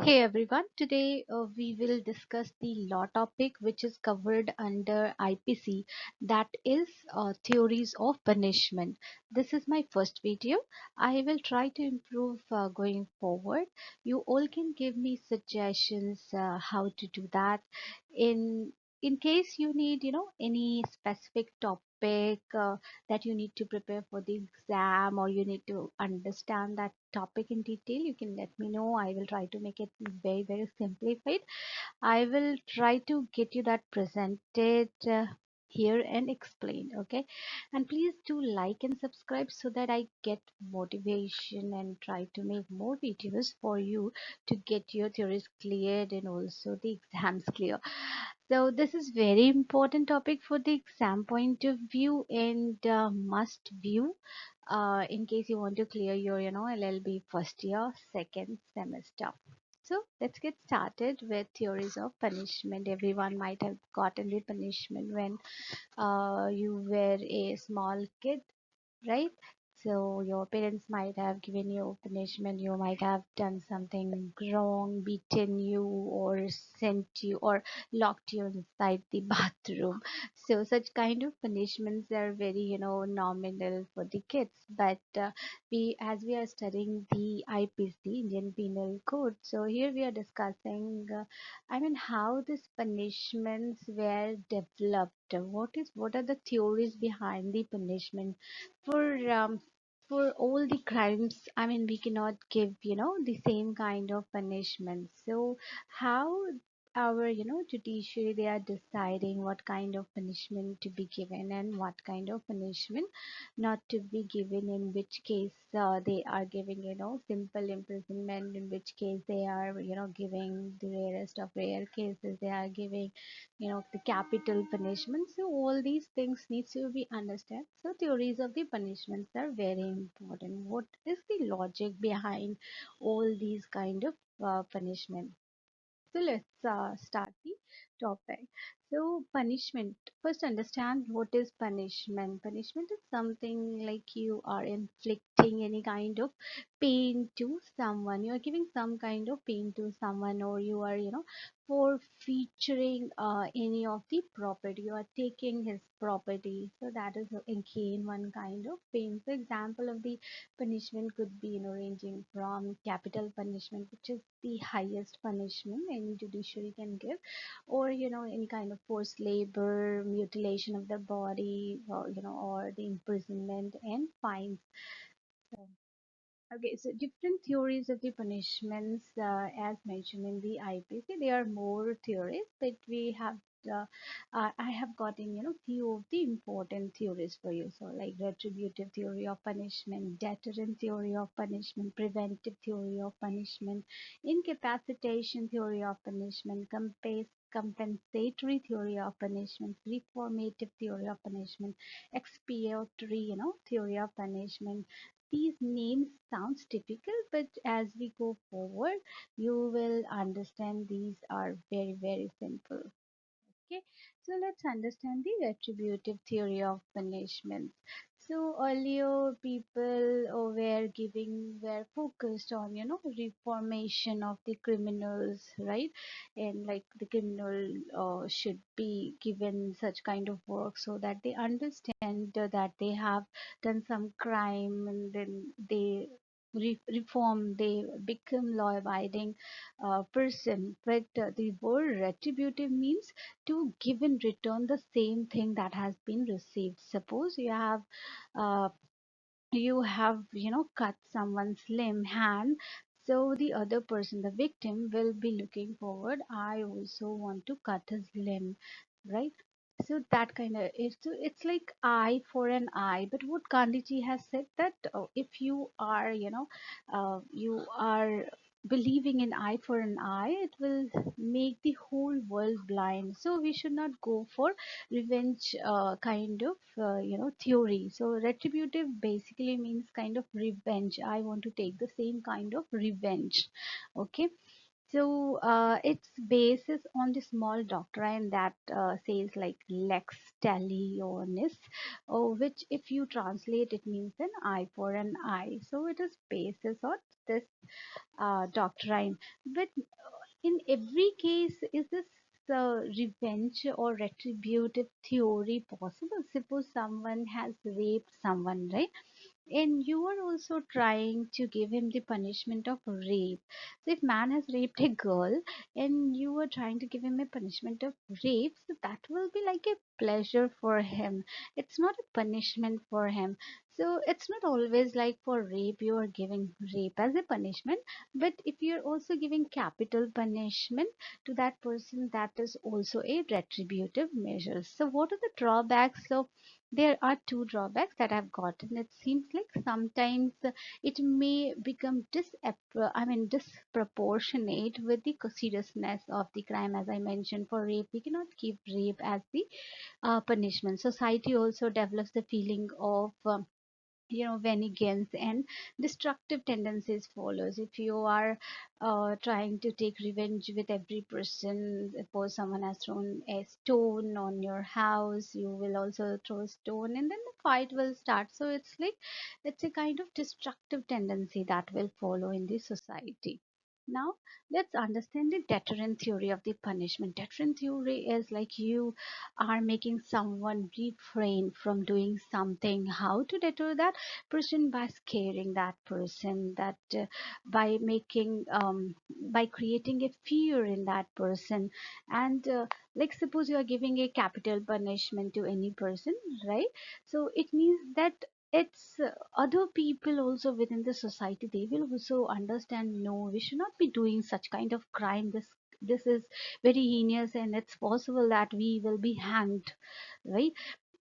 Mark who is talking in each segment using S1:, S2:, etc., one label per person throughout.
S1: Hey everyone, today we will discuss the law topic which is covered under IPC, that is theories of punishment. This is my first video. I will try to improve going forward. You all can give me suggestions how to do that. In in case you need, any specific topic that you need to prepare for the exam, or you need to understand that topic in detail, you can let me know. I will try to make it very simplified. I will try to get you that presented here and explained. Okay, and please do like and subscribe so that I get motivation and try to make more videos for you to get your theories cleared and also the exams clear. So this is very important topic for the exam point of view and must view in case you want to clear your LLB first year second semester. So let's get started with theories of punishment. Everyone might have gotten the punishment when you were a small kid, right? So your parents might have given you punishment. You might have done something wrong, beaten you, or sent you, or locked you inside the bathroom. So such kind of punishments are very, nominal for the kids. But as we are studying the IPC, Indian Penal Code, so here we are discussing, how these punishments were developed. What are the theories behind the punishment? For all the crimes, we cannot give the same kind of punishment. So how our judiciary, they are deciding what kind of punishment to be given and what kind of punishment not to be given, in which case they are giving simple imprisonment, in which case they are giving the rarest of rare cases, they are giving the capital punishment. So all these things needs to be understood. So theories of the punishments are very important. What is the logic behind all these kind of punishment? So let's start the topic. So punishment. First, understand what is punishment. Punishment is something like you are inflicting any kind of pain to someone. You are giving some kind of pain to someone, or you are, for featuring any of the property. You are taking his property. So that is again one kind of pain. So example of the punishment could be, ranging from capital punishment, which is the highest punishment any judiciary can give, or any kind of forced labor, mutilation of the body, or the imprisonment and fines. So, okay, so different theories of the punishments, as mentioned in the IPC, there are more theories, but we have I have gotten few of the important theories for you. So like retributive theory of punishment, deterrent theory of punishment, preventive theory of punishment, incapacitation theory of punishment, compensatory theory of punishment, reformative theory of punishment, expiatory theory of punishment. These names sounds typical, but as we go forward, you will understand these are very simple. Okay, so let's understand the retributive theory of punishment. So earlier people were focused on reformation of the criminals, right? And like the criminal should be given such kind of work so that they understand that they have done some crime, and then they reform, they become law abiding person. But the word retributive means to give in return the same thing that has been received. Suppose uh, you have cut someone's limb, hand. So the other person, the victim, will be looking forward, I also want to cut his limb, right? So that kind of, it's like eye for an eye. But what Gandhiji has said, that if you are you are believing in eye for an eye, it will make the whole world blind. So we should not go for revenge kind of theory. So retributive basically means kind of revenge. I want to take the same kind of revenge. Okay, So its basis on the small doctrine that says like lex talionis, which if you translate it means an eye for an eye. So it is basis on this doctrine. But in every case, is this revenge or retributive theory possible? Suppose someone has raped someone, right? And you are also trying to give him the punishment of rape. So if man has raped a girl and you are trying to give him a punishment of rape, so that will be like a pleasure for him. It's not a punishment for him. So it's not always like for rape you are giving rape as a punishment, but if you're also giving capital punishment to that person, that is also a retributive measure. So what are the drawbacks? So there are two drawbacks that I've gotten. It seems like sometimes it may become disproportionate with the seriousness of the crime. As I mentioned, for rape, we cannot keep rape as the punishment. Society also develops the feeling of vengeance and destructive tendencies follows. If you are trying to take revenge with every person, suppose someone has thrown a stone on your house, you will also throw a stone and then the fight will start. So it's like it's a kind of destructive tendency that will follow in the society. Now let's understand the deterrent theory of the punishment. Deterrent theory is like you are making someone refrain from doing something. How to deter that person? By scaring that person, that by making by creating a fear in that person. And like suppose you are giving a capital punishment to any person, right? So it means that it's other people also within the society, they will also understand, no, we should not be doing such kind of crime. This is very heinous and it's possible that we will be hanged, right?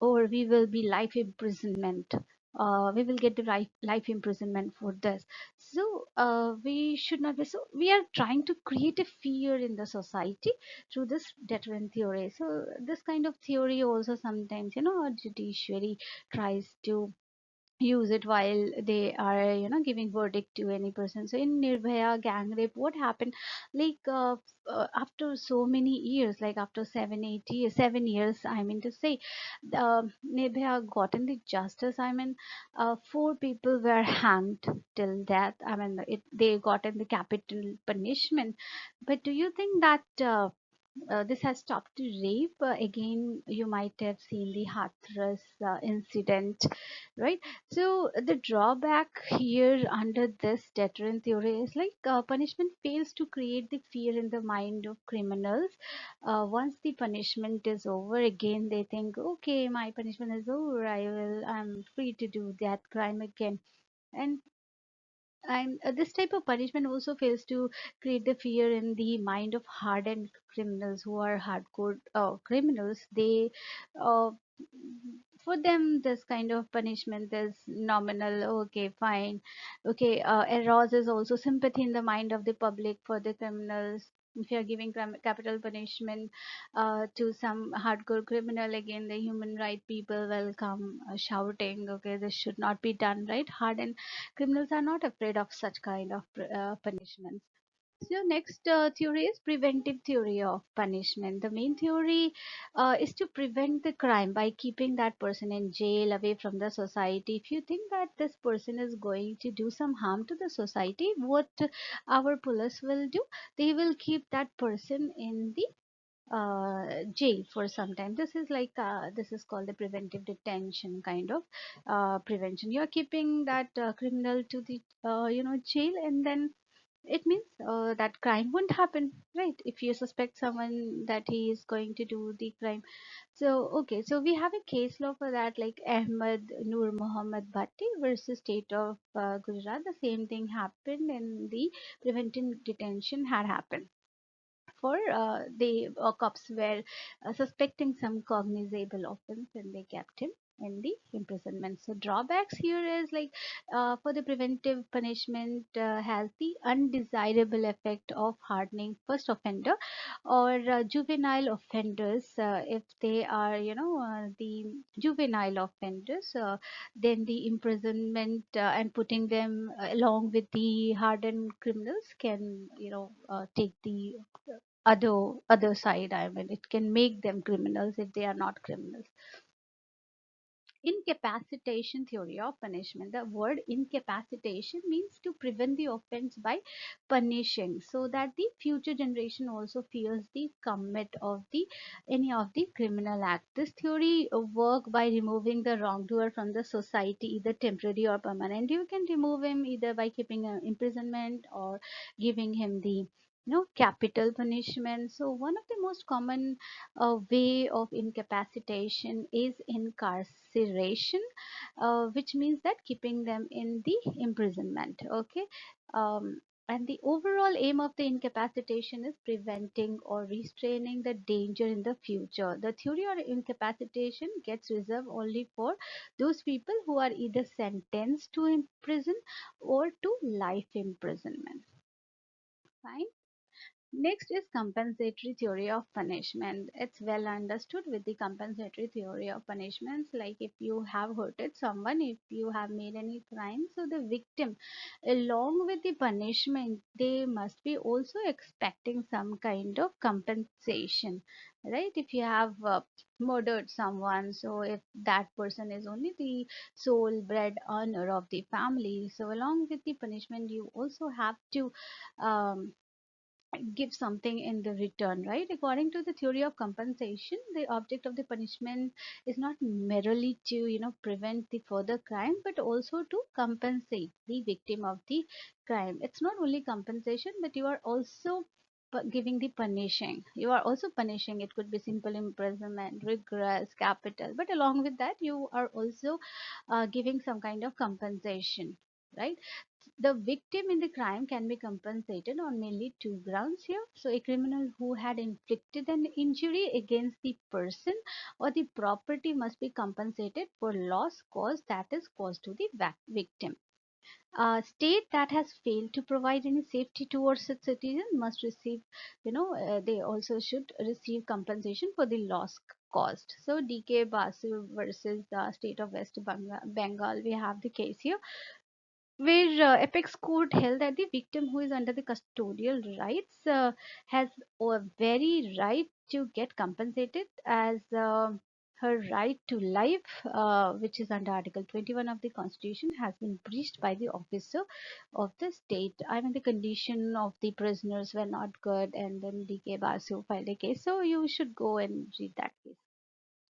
S1: Or we will be life imprisonment. We will get the life imprisonment for this. So we should not be. So we are trying to create a fear in the society through this deterrent theory. So this kind of theory also sometimes, our judiciary tries to use it while they are giving verdict to any person. So in Nirbhaya gang rape, what happened, like after so many years, like after 7 8 years 7 years, I mean to say, Nirbhaya gotten the justice. I mean, four people were hanged till death. I mean, they gotten the capital punishment. But do you think that this has stopped the rape? Again, you might have seen the Hathras incident, right? So the drawback here under this deterrent theory is like punishment fails to create the fear in the mind of criminals. Once the punishment is over, again they think, okay, my punishment is over. I'm free to do that crime again. And this type of punishment also fails to create the fear in the mind of hardened criminals who are hardcore criminals. They uh, for them this kind of punishment is nominal. Okay, fine. Okay, arouses also sympathy in the mind of the public for the criminals. If you are giving capital punishment to some hardcore criminal, again the human right people will come shouting, okay, this should not be done, right? Hardened criminals are not afraid of such kind of punishments. So next theory is preventive theory of punishment. The main theory is to prevent the crime by keeping that person in jail, away from the society. If you think that this person is going to do some harm to the society, what our police will do, they will keep that person in the jail for some time. This is like this is called the preventive detention kind of prevention. You are keeping that criminal to the jail, and then it means that crime won't happen, right? If you suspect someone that he is going to do the crime. So okay, so we have a case law for that, like Ahmed Nur Muhammad Bhatti versus state of Gujarat. The same thing happened, and the preventive detention had happened for the cops were suspecting some cognizable offense and they kept him in the imprisonment. So drawbacks here is like, for the preventive punishment has the undesirable effect of hardening first offender or juvenile offenders. If they are, the juvenile offenders, then the imprisonment and putting them along with the hardened criminals can, take the other side. I mean, it can make them criminals if they are not criminals. Incapacitation theory of punishment. The word incapacitation means to prevent the offense by punishing, so that the future generation also fears the commit of the any of the criminal act. This theory work by removing the wrongdoer from the society, either temporary or permanent. You can remove him either by keeping imprisonment or giving him the capital punishment. So one of the most common way of incapacitation is incarceration, which means that keeping them in the imprisonment. Okay. And the overall aim of the incapacitation is preventing or restraining the danger in the future. The theory of incapacitation gets reserved only for those people who are either sentenced to imprison or to life imprisonment. Fine. Next is compensatory theory of punishment. It's well understood with the compensatory theory of punishments. Like if you have hurted someone, if you have made any crime, so the victim, along with the punishment, they must be also expecting some kind of compensation, right? If you have murdered someone, so if that person is only the sole bread earner of the family, so along with the punishment, you also have to um, give something in the return, right? According to the theory of compensation, the object of the punishment is not merely to, prevent the further crime, but also to compensate the victim of the crime. It's not only compensation, but you are also giving the punishing. You are also punishing. It could be simple imprisonment, regress, capital, but along with that, you are also giving some kind of compensation, right? The victim in the crime can be compensated on mainly two grounds here. So, a criminal who had inflicted an injury against the person or the property must be compensated for loss caused, that is caused to the victim. A state that has failed to provide any safety towards its citizens must receive, they also should receive compensation for the loss caused. So, DK Basu versus the state of West Bengal, we have the case here where Apex Court held that the victim who is under the custodial rights has a very right to get compensated as her right to life, which is under Article 21 of the Constitution, has been breached by the officer of the state. I mean, the condition of the prisoners were not good, and then DK Basu filed a case. So you should go and read that case.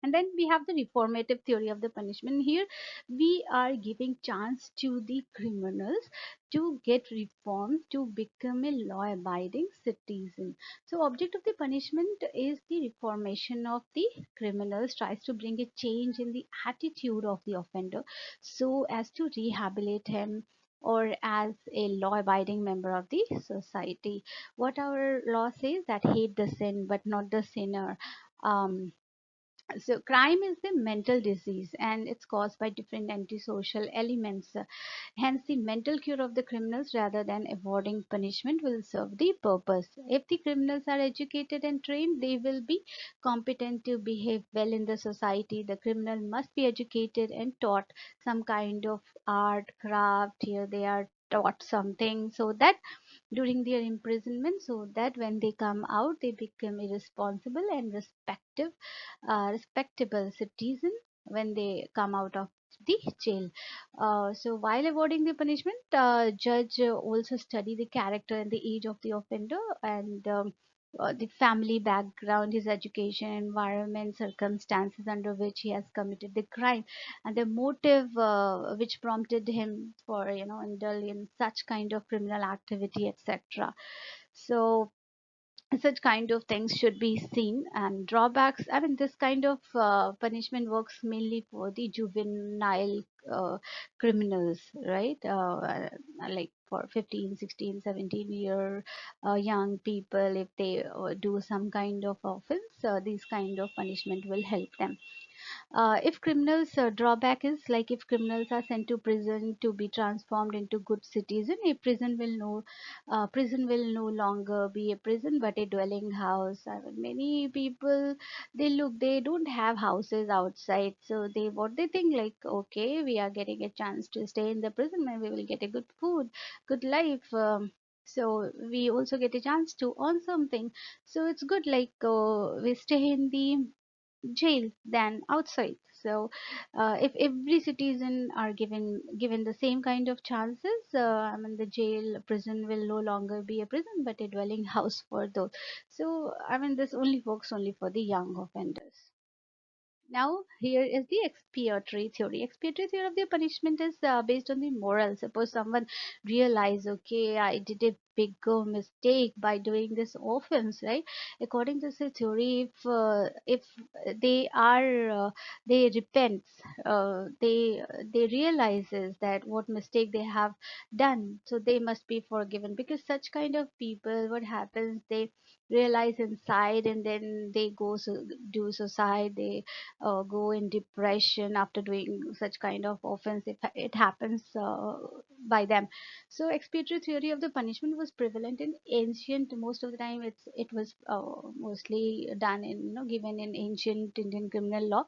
S1: And then we have the reformative theory of the punishment. Here we are giving chance to the criminals to get reformed to become a law abiding citizen. So object of the punishment is the reformation of the criminals, tries to bring a change in the attitude of the offender so as to rehabilitate him or as a law abiding member of the society. What our law says, that hate the sin but not the sinner. So crime is the mental disease and it's caused by different antisocial elements. Hence, the mental cure of the criminals rather than avoiding punishment will serve the purpose. If the criminals are educated and trained, they will be competent to behave well in the society. The criminal must be educated and taught some kind of art, craft. Here they are taught something so that during their imprisonment, so that when they come out they become a responsible and respectable citizen when they come out of the jail. So while avoiding the punishment, judge also study the character and the age of the offender and the family background, his education, environment, circumstances under which he has committed the crime, and the motive which prompted him for indulge in such kind of criminal activity, etc. So such kind of things should be seen. And drawbacks, I mean, this kind of punishment works mainly for the juvenile uh, criminals, right? Like for 15, 16, 17-year young people, if they do some kind of offense, these kind of punishment will help them. If criminals drawback is like if criminals are sent to prison to be transformed into good citizen, a prison will no longer be a prison but a dwelling house. I mean, many people, they don't have houses outside, so they what they think like, okay, we are getting a chance to stay in the prison, maybe we will get a good food, good life. So we also get a chance to earn something, so it's good like we stay in the jail than outside. So if every citizen are given the same kind of chances, I mean the jail prison will no longer be a prison but a dwelling house for those. So I mean this only works only for the young offenders. Now, here is the expiatory theory. Expiatory theory of the punishment is based on the moral. Suppose someone realize, okay, I did a bigger mistake by doing this offense, right? According to the theory, if they are they repent, they realizes that what mistake they have done, so they must be forgiven. Because such kind of people, what happens, they realize inside and then they go do suicide, they go in depression after doing such kind of offense if it happens by them. So expiatory theory of the punishment was prevalent in ancient, most of the time it was mostly done in, given in ancient Indian criminal law.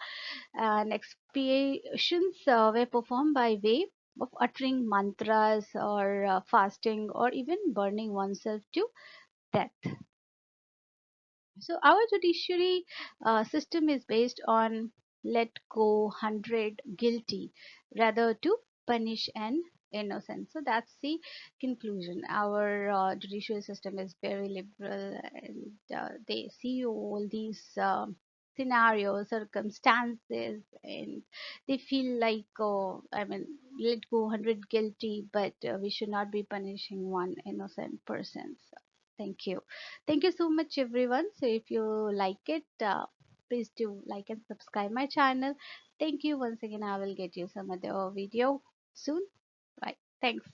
S1: And expiations were performed by way of uttering mantras or fasting or even burning oneself to death. So our judiciary system is based on let go 100 guilty rather to punish an innocent. So that's the conclusion. Our judicial system is very liberal, and they see all these scenarios, circumstances, and they feel like, I mean, let go 100 guilty, but we should not be punishing one innocent person. So, thank you. Thank you so much, everyone. So, if you like it, please do like and subscribe my channel. Thank you once again. I will get you some other video soon. Right. Thanks.